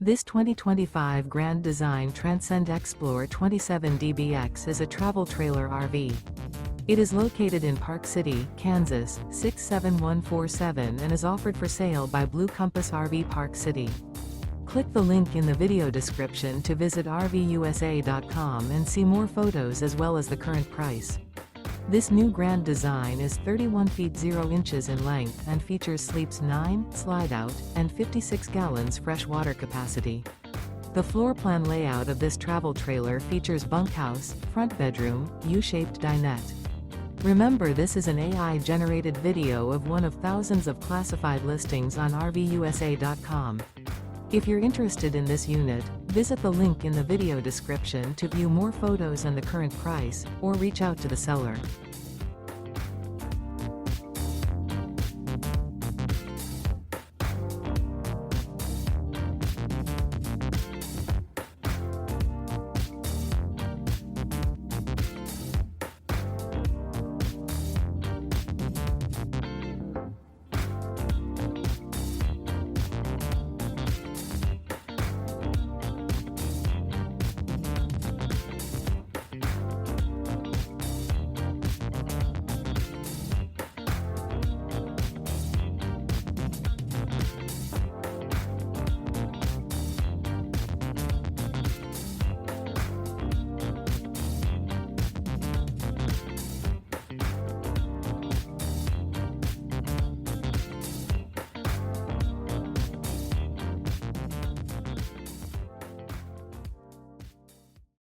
This 2025 Grand Design Transcend Xplor 27DBX is a travel trailer RV. It is located in Park City, Kansas, 67147 and is offered for sale by Blue Compass RV Park City. Click the link in the video description to visit RVUSA.com and see more photos as well as the current price. This new Grand Design is 31 feet 0 inches in length and features sleeps 9, Slideout, and 56 gallons fresh water capacity. The floor plan layout of this travel trailer features bunkhouse, front bedroom, U-shaped dinette. Remember, this is an AI-generated video of one of thousands of classified listings on RVUSA.com. If you're interested in this unit, visit the link in the video description to view more photos and the current price, or reach out to the seller.